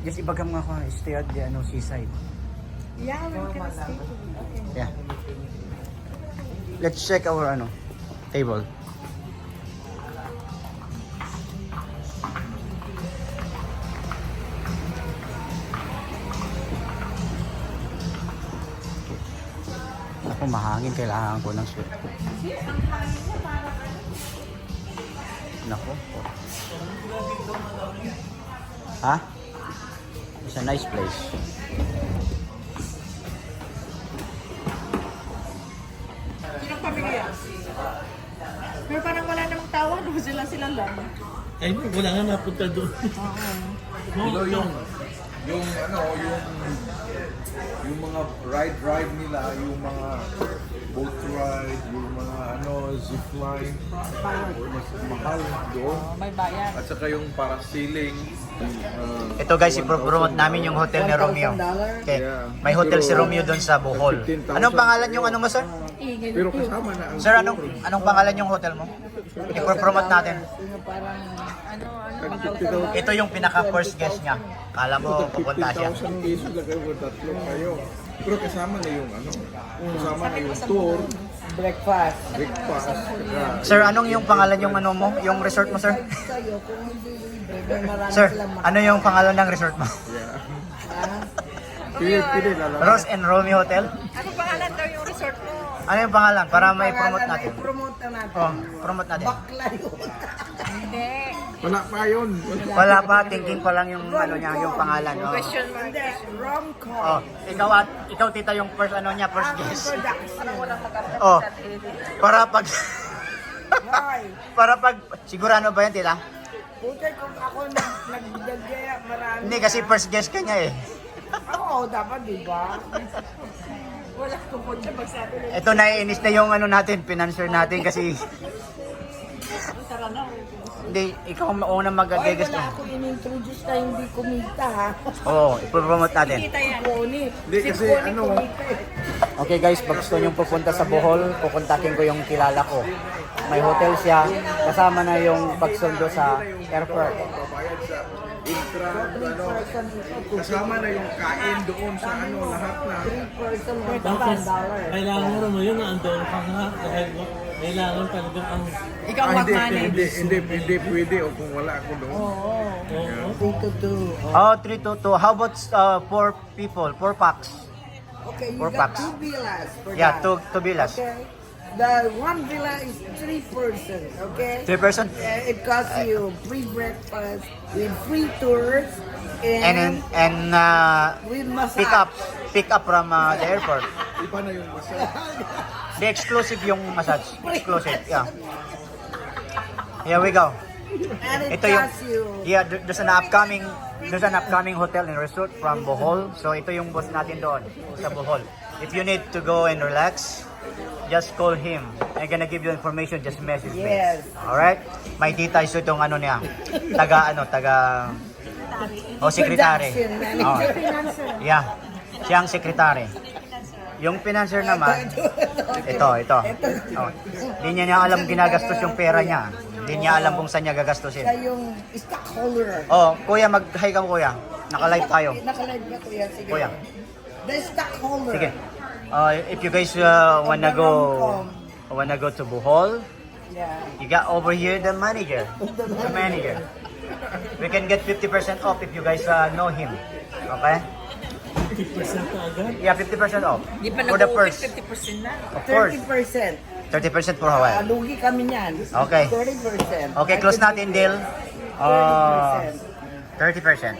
Just ibaga mga ko, stay at the ano, seaside. Yeah, we're gonna stay. Okay. Yeah. Let's check our ano, table. Ako mahangin, kailangan ko ng sweat. Nako. Ha? It's a nice place. Sinong pamilya? Pero parang wala namang tawa, no? Sila lang. Ay, wala nga napunta doon. Hello, yung ano, yung mga ride nila, yung mga boat ride, yung mga ano, zip line, mas mahal doon. May bayan. At saka yung parasailing. Ito guys, ipropromote namin yung hotel ni Romeo. Okay. May hotel si Romeo doon sa Bohol. Anong pangalan yung ano mo, sir? Pero kasama na ang Sir, anong pangalan yung hotel mo? Ipropromote natin. Ito yung pinaka first guest niya. Kala mo pupunta siya. 50,000 pesos na kayo, tatlo kayo. Pero kasama na yung ano, kasama na yung tour, Breakfast. breakfast, Sir, anong yung pangalan yung ano mo? Yung resort mo, sir? Sir, ano yung pangalan ng resort mo? pili lalaki. Rose and Romeo Hotel? Ano pangalan daw yung resort mo? Ano yung pangalan? Para may promote natin. Promote na natin. Oh, promote natin. Baklayo. Hindi. Wala pa yun. Wala pa, thinking pa lang yung ano niya, yung pangalan. Oh. Question mark. Hindi. Rom-com. Oh, ikaw tita yung first ano niya, first guest. Parang walang mag-artist Oh, sa tele. para pag Hoy. para pag sigurado ba yan, tita? Buti kung ako nagdagaya marami. Hindi kasi first guest ka niya eh. Oo, dapat di ba? Wala tungkol siya magsabi na. Ito naiinis na yung ano natin, financer natin kasi Tara na. hindi, ikaw ang mauna Ay, mag-guest. wala ako in-introduce na hindi kumita ha. Oo, ipopromote natin. Kita yan. Koni. Hindi, kasi ano, Okay guys, pag gusto nyo pupunta sa Bohol, pupuntakin ko yung kilala ko. May hotel siya, kasama na yung pagsundo sa airport. babayad sa intra, ano, kasama na yung kain doon sa ano, lahat na. 3% Tapos, $1. kailangan mo naman yun na andun ka nga dahil kailangan talagang ang... Ikaw Hindi pwede o kung wala ako doon. Oo. Oh, 322. How about 4 people, 4 packs? Okay, you Four got packs. 2 villas for Yeah, that. 2 villas. Okay. The one villa is 3 persons, okay? 3 person? It costs you free breakfast with free tours and And with massage. pick up from the airport. Iba na yung massage. The exclusive yung massage. Exclusive, yeah. Here we go. And it Ito yung, costs you. yeah, there's an upcoming hotel and resort from Bohol. So ito yung boss natin doon sa Bohol. If you need to go and relax, just call him. I'm gonna give you information, just message me. Yes. Alright? May tita iso itong ano niya. Taga secretary. Production Oh. manager. Yeah. Siyang secretary. Yung financer naman, ito. Oh. Hindi niya alam ginagastos yung pera niya. Hindi niya alam kung saan niya gagastusin. Siya yung stockholder. Oh, kuya, mag-hi ka kuya. Naka-live tayo. Naka-live na kuya. Sige. Kuya. The stockholder. Sige. If you guys wanna go to Bohol, Yeah. you got over here the manager. The manager. We can get 50% off if you guys know him. Okay? 50% ka agad? Yeah, 50% off. Di pa For the nag-uupit, first. 50% na. Of course. 30%. 30% for Hawaii. Lugi kami niyan. Okay. 30%. Okay, close natin deal. 30%. 30%.